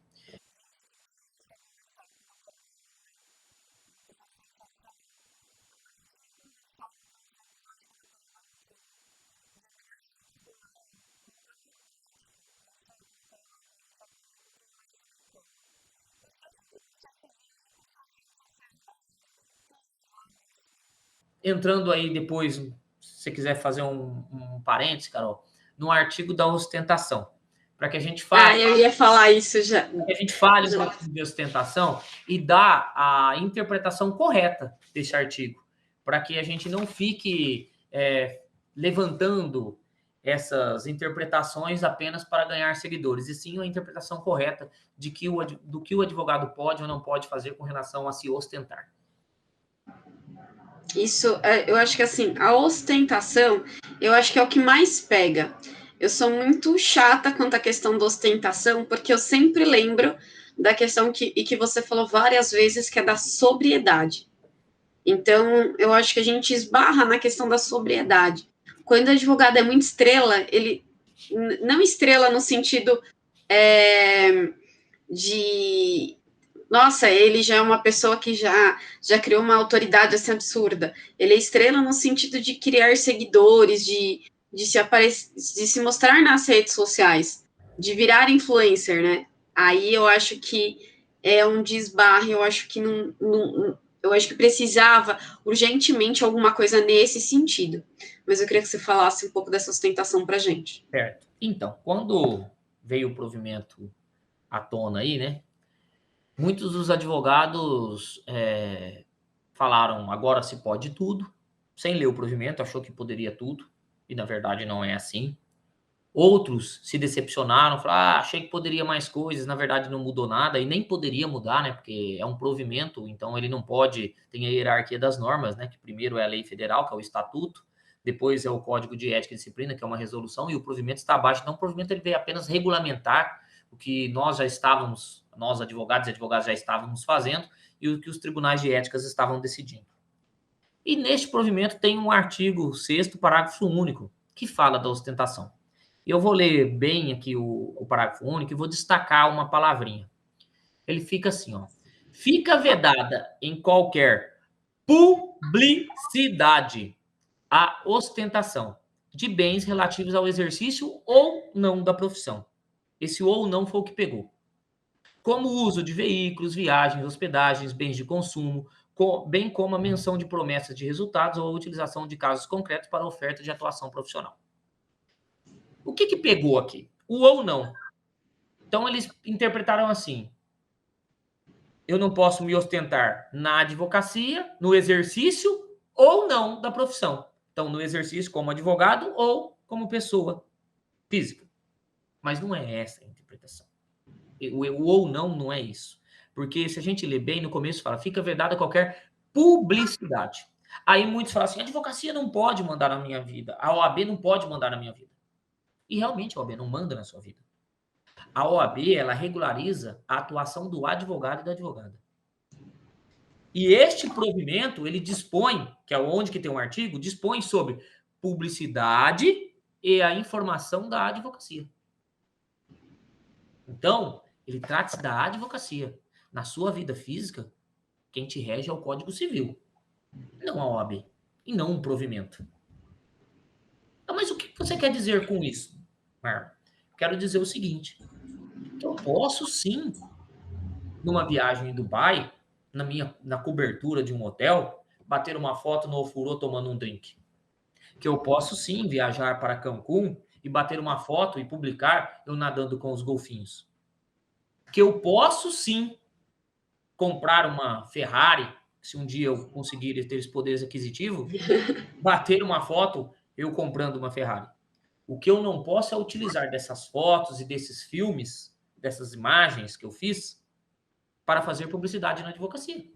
S1: Entrando aí depois, se você quiser fazer um parênteses, Carol, no artigo da ostentação, para que a gente fale.
S2: Eu ia falar isso já.
S1: Que a gente fale um pouquinho de ostentação e dá a interpretação correta desse artigo, para que a gente não fique levantando essas interpretações apenas para ganhar seguidores, e sim a interpretação correta do que o advogado pode ou não pode fazer com relação a se ostentar.
S2: Isso, eu acho que assim, a ostentação, eu acho que é o que mais pega. Eu sou muito chata quanto à questão da ostentação, porque eu sempre lembro da questão que você falou várias vezes, que é da sobriedade. Então, eu acho que a gente esbarra na questão da sobriedade. Quando o advogado é muito estrela, ele não estrela no sentido de nossa, ele já é uma pessoa que já criou uma autoridade assim absurda. Ele é estrela no sentido de criar seguidores, de se mostrar nas redes sociais, de virar influencer, né? Aí eu acho que é um desbarre, eu acho que eu acho que precisava urgentemente alguma coisa nesse sentido. Mas eu queria que você falasse um pouco dessa ostentação pra gente.
S1: Certo. Então, quando veio o provimento à tona aí, né? Muitos dos advogados falaram, agora se pode tudo, sem ler o provimento, achou que poderia tudo, e na verdade não é assim. Outros se decepcionaram, falaram, achei que poderia mais coisas, na verdade não mudou nada, e nem poderia mudar, né, porque é um provimento, então ele não pode, tem a hierarquia das normas, né, que primeiro é a lei federal, que é o estatuto, depois é o Código de Ética e Disciplina, que é uma resolução, e o provimento está abaixo, então o provimento ele veio apenas regulamentar o que nós advogados e advogadas já estávamos fazendo, e o que os tribunais de éticas estavam decidindo. E neste provimento tem um artigo 6º, parágrafo único, que fala da ostentação. Eu vou ler bem aqui o parágrafo único e vou destacar uma palavrinha. Ele fica assim, ó. Fica vedada em qualquer publicidade a ostentação de bens relativos ao exercício ou não da profissão. Esse ou não foi o que pegou. Como o uso de veículos, viagens, hospedagens, bens de consumo, bem como a menção de promessas de resultados ou a utilização de casos concretos para a oferta de atuação profissional. O que pegou aqui? O ou não. Então, eles interpretaram assim: eu não posso me ostentar na advocacia, no exercício ou não da profissão. Então, no exercício como advogado ou como pessoa física. Mas não é essa a interpretação. O ou não é isso. Porque se a gente lê bem, no começo fala, fica vedada qualquer publicidade. Aí muitos falam assim, a advocacia não pode mandar na minha vida, a OAB não pode mandar na minha vida. E realmente a OAB não manda na sua vida. A OAB, ela regulariza a atuação do advogado e da advogada. E este provimento, ele dispõe, que é onde que tem um artigo, dispõe sobre publicidade e a informação da advocacia. Então, ele trata-se da advocacia. Na sua vida física, quem te rege é o Código Civil, não a OAB, e não um provimento. Mas o que você quer dizer com isso, Marlon? Quero dizer o seguinte, que eu posso sim, numa viagem em Dubai, na cobertura de um hotel, bater uma foto no ofurô tomando um drink. Que eu posso sim viajar para Cancún e bater uma foto e publicar eu nadando com os golfinhos. Que eu posso sim comprar uma Ferrari, se um dia eu conseguir ter esse poder aquisitivo, bater uma foto eu comprando uma Ferrari. O que eu não posso é utilizar dessas fotos e desses filmes, dessas imagens que eu fiz, para fazer publicidade na advocacia.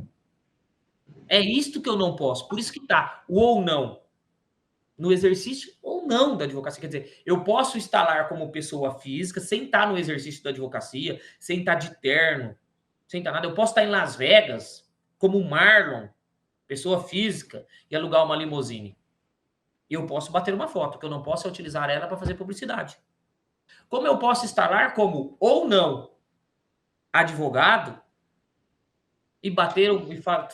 S1: É isto que eu não posso. Por isso que está o ou não no exercício ou não da advocacia. Quer dizer, eu posso estar lá como pessoa física, sem estar no exercício da advocacia, sem estar de terno, sem estar nada. Eu posso estar em Las Vegas, como Marlon, pessoa física, e alugar uma limusine. E eu posso bater uma foto, que eu não posso utilizar ela para fazer publicidade. Como eu posso estar lá como ou não advogado e bater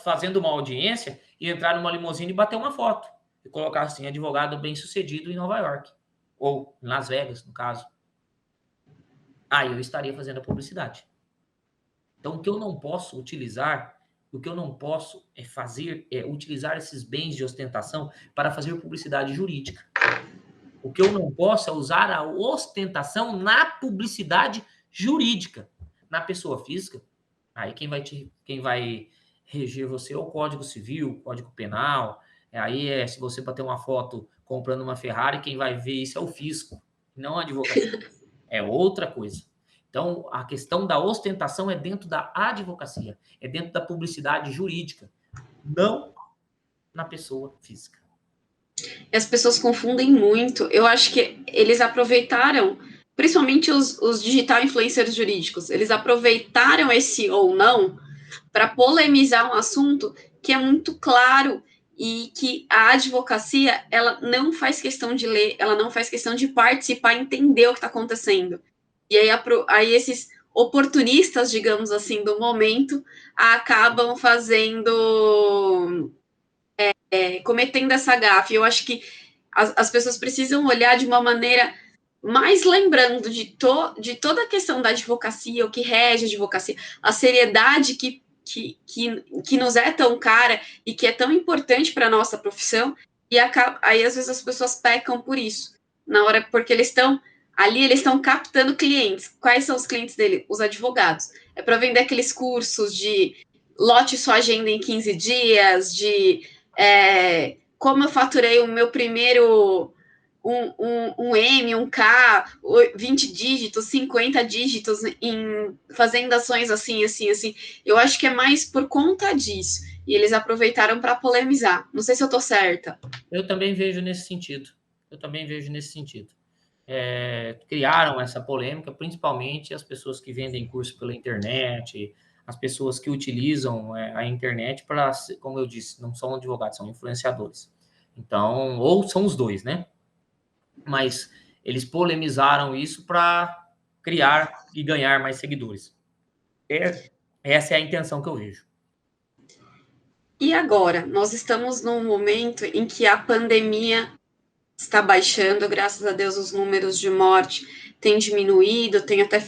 S1: fazendo uma audiência e entrar numa limusine e bater uma foto e colocar assim, advogado bem-sucedido em Nova York ou em Las Vegas, no caso. Aí eu estaria fazendo a publicidade. Então, o que eu não posso utilizar, o que eu não posso fazer é utilizar esses bens de ostentação para fazer publicidade jurídica. O que eu não posso é usar a ostentação na publicidade jurídica. Na pessoa física, aí quem vai reger você é o Código Civil, o Código Penal. Aí se você bater uma foto comprando uma Ferrari, quem vai ver isso é o fisco, não a advocacia. É outra coisa. Então, a questão da ostentação é dentro da advocacia, é dentro da publicidade jurídica, não na pessoa física.
S2: E as pessoas confundem muito. Eu acho que eles aproveitaram, principalmente os digital influencers jurídicos, eles aproveitaram esse ou não para polemizar um assunto que é muito claro e que a advocacia, ela não faz questão de ler, ela não faz questão de participar, entender o que está acontecendo. E aí esses oportunistas, digamos assim, do momento, acabam cometendo essa gafe. Eu acho que as pessoas precisam olhar de uma maneira mais lembrando de toda a questão da advocacia, o que rege a advocacia, a seriedade que nos é tão cara e que é tão importante para a nossa profissão, e aí às vezes as pessoas pecam por isso, na hora, porque eles estão captando clientes. Quais são os clientes dele? Os advogados. É para vender aqueles cursos de lote sua agenda em 15 dias, de como eu faturei o meu primeiro um M, um K, 20 dígitos, 50 dígitos em fazendo ações assim, assim, assim. Eu acho que é mais por conta disso. E eles aproveitaram para polemizar. Não sei se eu estou certa.
S1: Eu também vejo nesse sentido. Eu também vejo nesse sentido. Criaram essa polêmica, principalmente as pessoas que vendem curso pela internet, as pessoas que utilizam a internet para, como eu disse, não são advogados, são influenciadores. Então, ou são os dois, né? Mas eles polemizaram isso para criar e ganhar mais seguidores. Essa é a intenção que eu vejo.
S2: E agora? Nós estamos num momento em que a pandemia está baixando, graças a Deus os números de morte têm diminuído, tem até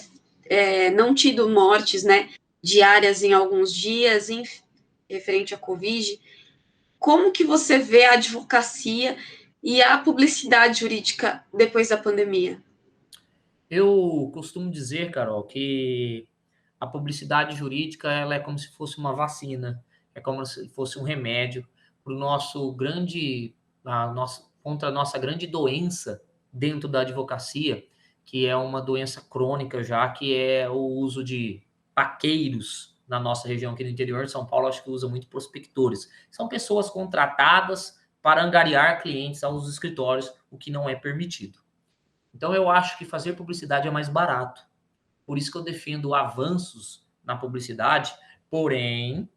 S2: não tido mortes, né, diárias em alguns dias, referente à Covid. Como que você vê a advocacia e a publicidade jurídica depois da pandemia?
S1: Eu costumo dizer, Carol, que a publicidade jurídica ela é como se fosse uma vacina, é como se fosse um remédio para o nosso contra a nossa grande doença dentro da advocacia, que é uma doença crônica já, que é o uso de paqueiros na nossa região aqui no interior de São Paulo, acho que usa muito prospectores. São pessoas contratadas para angariar clientes aos escritórios, o que não é permitido. Então eu acho que fazer publicidade é mais barato. Por isso que eu defendo avanços na publicidade, porém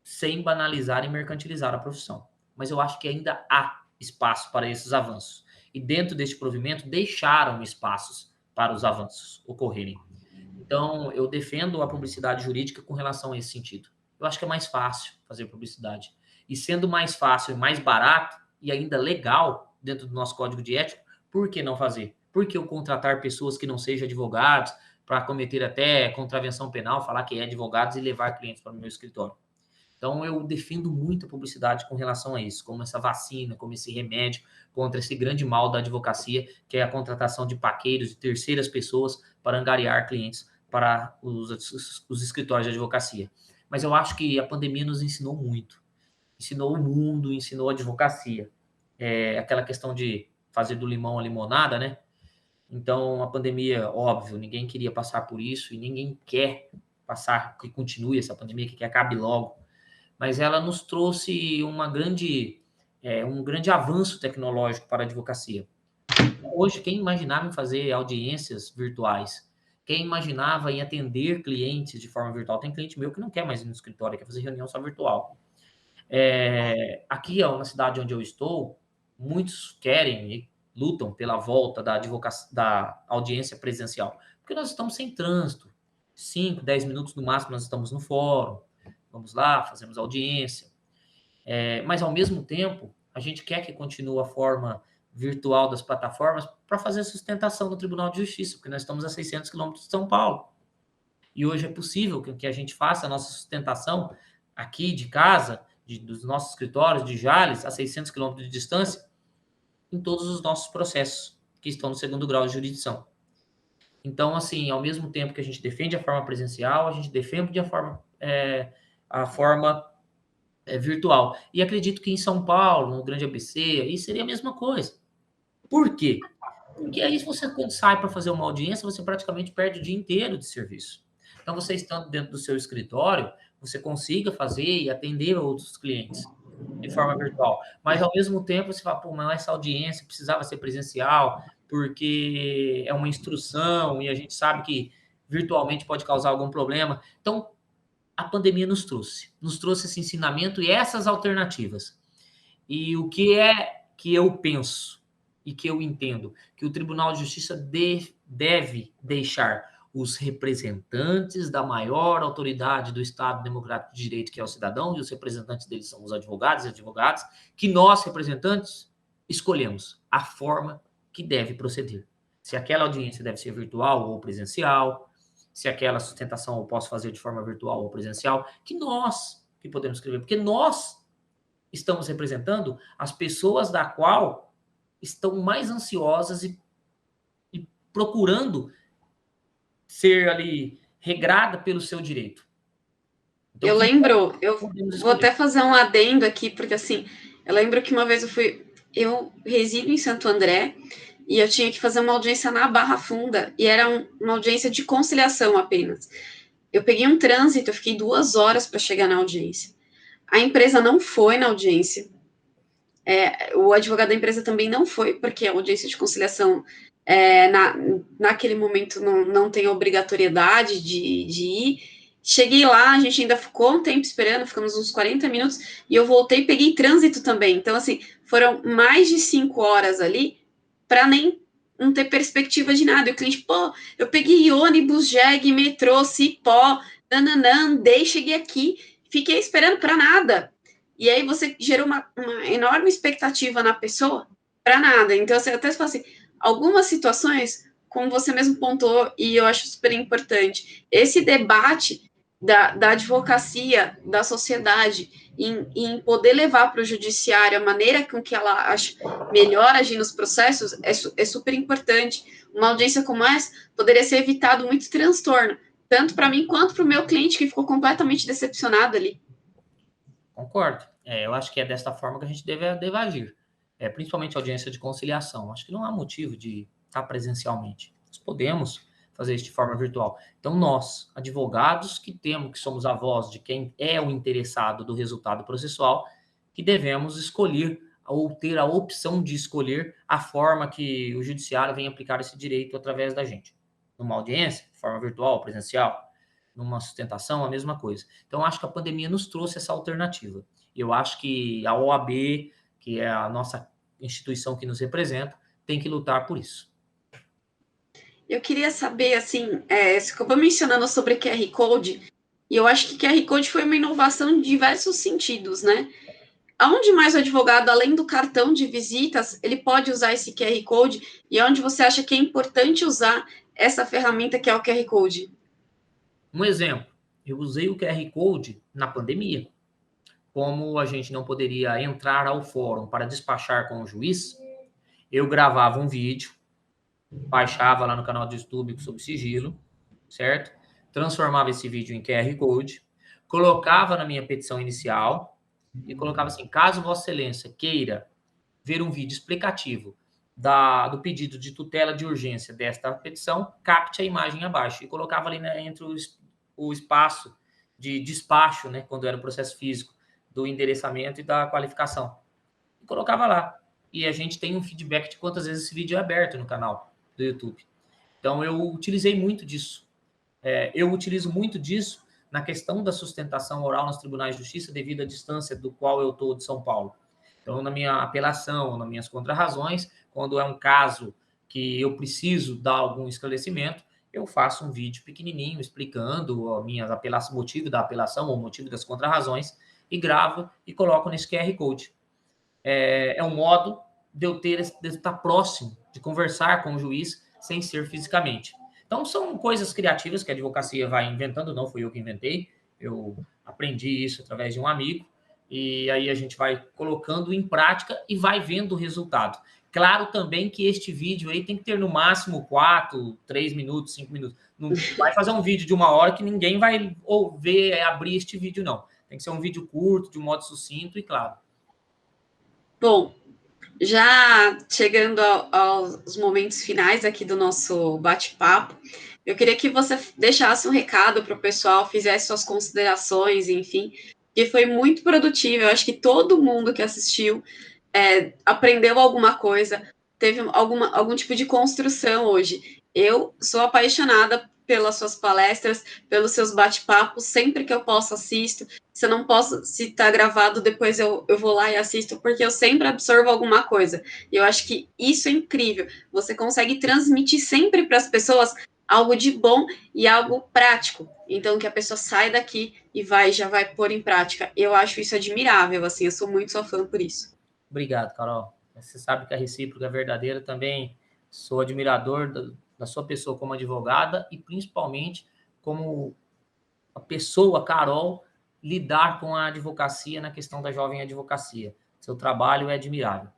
S1: sem banalizar e mercantilizar a profissão. Mas eu acho que ainda há espaço para esses avanços. E dentro deste provimento deixaram espaços para os avanços ocorrerem. Então, eu defendo a publicidade jurídica com relação a esse sentido. Eu acho que é mais fácil fazer publicidade. E sendo mais fácil e mais barato e ainda legal dentro do nosso código de ética, por que não fazer? Por que eu contratar pessoas que não sejam advogados para cometer até contravenção penal, falar que é advogados e levar clientes para o meu escritório? Então, eu defendo muito a publicidade com relação a isso, como essa vacina, como esse remédio contra esse grande mal da advocacia, que é a contratação de paqueiros e terceiras pessoas para angariar clientes para os escritórios de advocacia. Mas eu acho que a pandemia nos ensinou muito. Ensinou o mundo, ensinou a advocacia. Aquela questão de fazer do limão a limonada, né? Então, a pandemia, óbvio, ninguém queria passar por isso e ninguém quer passar, que continue essa pandemia, que acabe logo, mas ela nos trouxe um grande avanço tecnológico para a advocacia. Hoje, quem imaginava em fazer audiências virtuais? Quem imaginava em atender clientes de forma virtual? Tem cliente meu que não quer mais ir no escritório, quer fazer reunião só virtual. Aqui, na cidade onde eu estou, muitos querem e lutam pela volta da audiência presencial, porque nós estamos sem trânsito. 5, 10 minutos no máximo nós estamos no fórum, vamos lá, fazemos audiência. Mas, ao mesmo tempo, a gente quer que continue a forma virtual das plataformas para fazer sustentação no Tribunal de Justiça, porque nós estamos a 600 quilômetros de São Paulo. E hoje é possível que a gente faça a nossa sustentação aqui de casa, dos nossos escritórios de Jales, a 600 quilômetros de distância, em todos os nossos processos que estão no segundo grau de jurisdição. Então, assim, ao mesmo tempo que a gente defende a forma presencial, a gente defende a forma virtual. E acredito que em São Paulo, no Grande ABC, aí seria a mesma coisa. Por quê? Porque aí você, quando sai para fazer uma audiência, você praticamente perde o dia inteiro de serviço. Então, você estando dentro do seu escritório, você consiga fazer e atender outros clientes de forma virtual. Mas, ao mesmo tempo, você fala, pô, mas essa audiência precisava ser presencial, porque é uma instrução e a gente sabe que virtualmente pode causar algum problema. Então, a pandemia nos trouxe esse ensinamento e essas alternativas. E o que é que eu penso e que eu entendo? Que o Tribunal de Justiça deve deixar os representantes da maior autoridade do Estado Democrático de Direito, que é o cidadão, e os representantes deles são os advogados e advogadas, que nós, representantes, escolhemos a forma que deve proceder. Se aquela audiência deve ser virtual ou presencial, se aquela sustentação eu posso fazer de forma virtual ou presencial, que nós que podemos escrever, porque nós estamos representando as pessoas da qual estão mais ansiosas e procurando ser ali regrada pelo seu direito.
S2: Então, eu vou até fazer um adendo aqui, porque assim, eu lembro que uma vez eu resido em Santo André e eu tinha que fazer uma audiência na Barra Funda e era uma audiência de conciliação apenas. Eu peguei um trânsito, eu fiquei 2 horas para chegar na audiência. A empresa não foi na audiência. O advogado da empresa também não foi, porque a audiência de conciliação naquele momento não tem obrigatoriedade de ir. Cheguei lá, a gente ainda ficou um tempo esperando, ficamos uns 40 minutos, e eu voltei e peguei trânsito também. Então, assim, foram mais de 5 horas ali para nem não ter perspectiva de nada. E o cliente, pô, eu peguei ônibus, jegue, metrô, cipó, nananã, andei, cheguei aqui, fiquei esperando para nada. E aí você gerou uma enorme expectativa na pessoa para nada. Então, você até fala assim, algumas situações, como você mesmo pontuou, e eu acho super importante, esse debate da advocacia, da sociedade, em poder levar para o judiciário a maneira com que ela acha melhor agir nos processos, é super importante. Uma audiência como essa poderia ser evitado muito transtorno, tanto para mim quanto para o meu cliente, que ficou completamente decepcionado ali.
S1: Concordo. Eu acho que é desta forma que a gente deve agir. Principalmente audiência de conciliação. Acho que não há motivo de estar presencialmente. Nós podemos fazer isso de forma virtual. Então, nós, advogados que somos a voz de quem é o interessado do resultado processual, que devemos escolher ou ter a opção de escolher a forma que o judiciário vem aplicar esse direito através da gente. Numa audiência, de forma virtual, presencial, numa sustentação, a mesma coisa. Então, acho que a pandemia nos trouxe essa alternativa. Eu acho que a OAB, que é a nossa instituição que nos representa, tem que lutar por isso.
S2: Eu queria saber, assim, você acabou mencionando sobre QR Code, e eu acho que QR Code foi uma inovação em diversos sentidos, né? Aonde mais o advogado, além do cartão de visitas, ele pode usar esse QR Code, e onde você acha que é importante usar essa ferramenta que é o QR Code?
S1: Um exemplo, eu usei o QR Code na pandemia. Como a gente não poderia entrar ao fórum para despachar com o juiz, eu gravava um vídeo, baixava lá no canal do YouTube sob sigilo, certo? Transformava esse vídeo em QR Code, colocava na minha petição inicial e colocava assim, caso Vossa Excelência queira ver um vídeo explicativo do pedido de tutela de urgência desta petição, capte a imagem abaixo. E colocava ali entre o espaço de despacho, né, quando era o processo físico, do endereçamento e da qualificação. E colocava lá. E a gente tem um feedback de quantas vezes esse vídeo é aberto no canal do YouTube. Então, eu utilizei muito disso. Eu utilizo muito disso na questão da sustentação oral nos tribunais de justiça devido à distância do qual eu estou de São Paulo. Então, na minha apelação, nas minhas contrarrazões, quando é um caso que eu preciso dar algum esclarecimento, eu faço um vídeo pequenininho explicando a minha apelação, o motivo da apelação ou o motivo das contrarrazões e gravo e coloco nesse QR Code. É um modo de eu estar próximo, de conversar com o juiz sem ser fisicamente. Então, são coisas criativas que a advocacia vai inventando, não fui eu que inventei, eu aprendi isso através de um amigo, e aí a gente vai colocando em prática e vai vendo o resultado. Claro também que este vídeo aí tem que ter no máximo 4, 3 minutos, 5 minutos. Não vai fazer um vídeo de 1 hora que ninguém vai ver, abrir este vídeo, não. Tem que ser um vídeo curto, de um modo sucinto e claro.
S2: Bom, já chegando aos momentos finais aqui do nosso bate-papo, eu queria que você deixasse um recado para o pessoal, fizesse suas considerações, enfim, que foi muito produtivo. Eu acho que todo mundo que assistiu aprendeu alguma coisa, teve algum tipo de construção hoje. Eu sou apaixonada pelas suas palestras, pelos seus bate-papos, sempre que eu posso assisto. Se eu não posso, se está gravado, depois eu vou lá e assisto, porque eu sempre absorvo alguma coisa. E eu acho que isso é incrível. Você consegue transmitir sempre para as pessoas algo de bom e algo prático. Então, que a pessoa sai daqui e já vai pôr em prática. Eu acho isso admirável, assim, eu sou muito sua fã por isso.
S1: Obrigado, Carol. Você sabe que a recíproca é verdadeira. Também sou admirador da sua pessoa como advogada e principalmente como a pessoa, Carol, lidar com a advocacia na questão da jovem advocacia. Seu trabalho é admirável.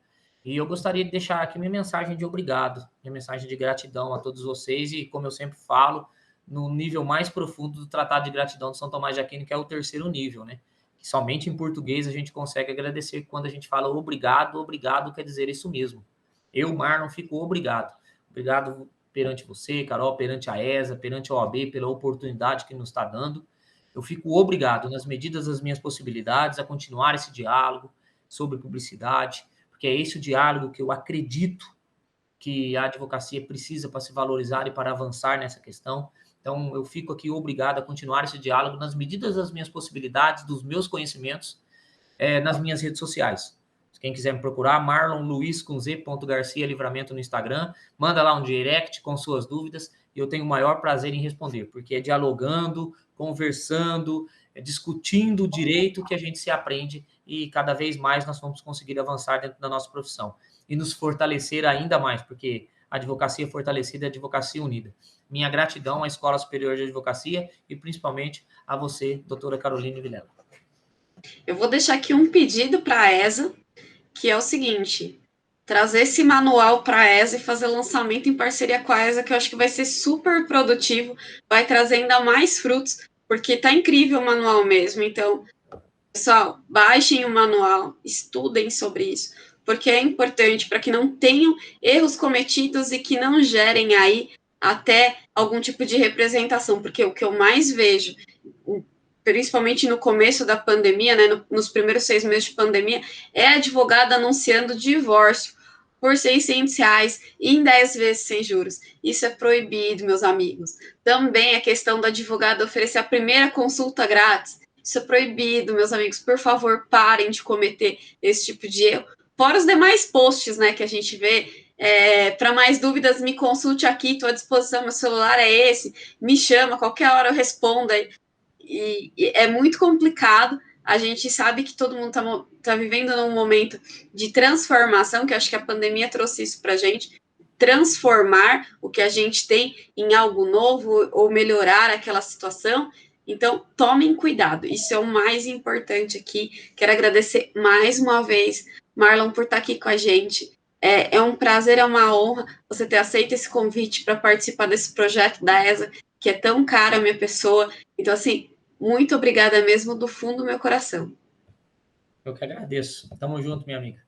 S1: E eu gostaria de deixar aqui minha mensagem de obrigado, minha mensagem de gratidão a todos vocês e, como eu sempre falo, no nível mais profundo do Tratado de Gratidão de São Tomás de Aquino, que é o 3º nível, né? Que somente em português a gente consegue agradecer. Quando a gente fala obrigado, obrigado quer dizer isso mesmo. Eu, Marlon, fico obrigado. Obrigado perante você, Carol, perante a ESA, perante a OAB, pela oportunidade que nos está dando. Eu fico obrigado, nas medidas das minhas possibilidades, a continuar esse diálogo sobre publicidade, porque é esse o diálogo que eu acredito que a advocacia precisa para se valorizar e para avançar nessa questão. Então, eu fico aqui obrigado a continuar esse diálogo nas medidas das minhas possibilidades, dos meus conhecimentos, nas minhas redes sociais. Quem quiser me procurar, Marlon Luiz com Z. Garcia Livramento no Instagram, manda lá um direct com suas dúvidas e eu tenho o maior prazer em responder, porque é dialogando, conversando, discutindo o direito que a gente se aprende e cada vez mais nós vamos conseguir avançar dentro da nossa profissão e nos fortalecer ainda mais, porque a advocacia fortalecida é a advocacia unida. Minha gratidão à Escola Superior de Advocacia e principalmente a você, doutora Caroline Vilela.
S2: Eu vou deixar aqui um pedido para a ESA, que é o seguinte: trazer esse manual para a ESA e fazer lançamento em parceria com a ESA, que eu acho que vai ser super produtivo, vai trazer ainda mais frutos, porque tá incrível o manual mesmo. Então, pessoal, baixem o manual, estudem sobre isso, porque é importante para que não tenham erros cometidos e que não gerem aí até algum tipo de representação, porque o que eu mais vejo, principalmente no começo da pandemia, né, nos primeiros 6 meses de pandemia, é advogado anunciando divórcio por R$600 em 10 vezes sem juros. Isso é proibido, meus amigos. Também a questão do advogado oferecer a primeira consulta grátis. Isso é proibido, meus amigos. Por favor, parem de cometer esse tipo de erro. Fora os demais posts, né, que a gente vê. Para mais dúvidas, me consulte aqui, estou à disposição, meu celular é esse, me chama, qualquer hora eu respondo aí. E é muito complicado. A gente sabe que todo mundo está vivendo num momento de transformação, que eu acho que a pandemia trouxe isso para a gente, transformar o que a gente tem em algo novo ou melhorar aquela situação. Então, tomem cuidado, isso é o mais importante aqui. Quero agradecer mais uma vez, Marlon, por estar aqui com a gente. É um prazer, é uma honra você ter aceito esse convite para participar desse projeto da ESA, que é tão caro a minha pessoa. Então, assim, muito obrigada mesmo do fundo do meu coração.
S1: Eu que agradeço. Tamo junto, minha amiga.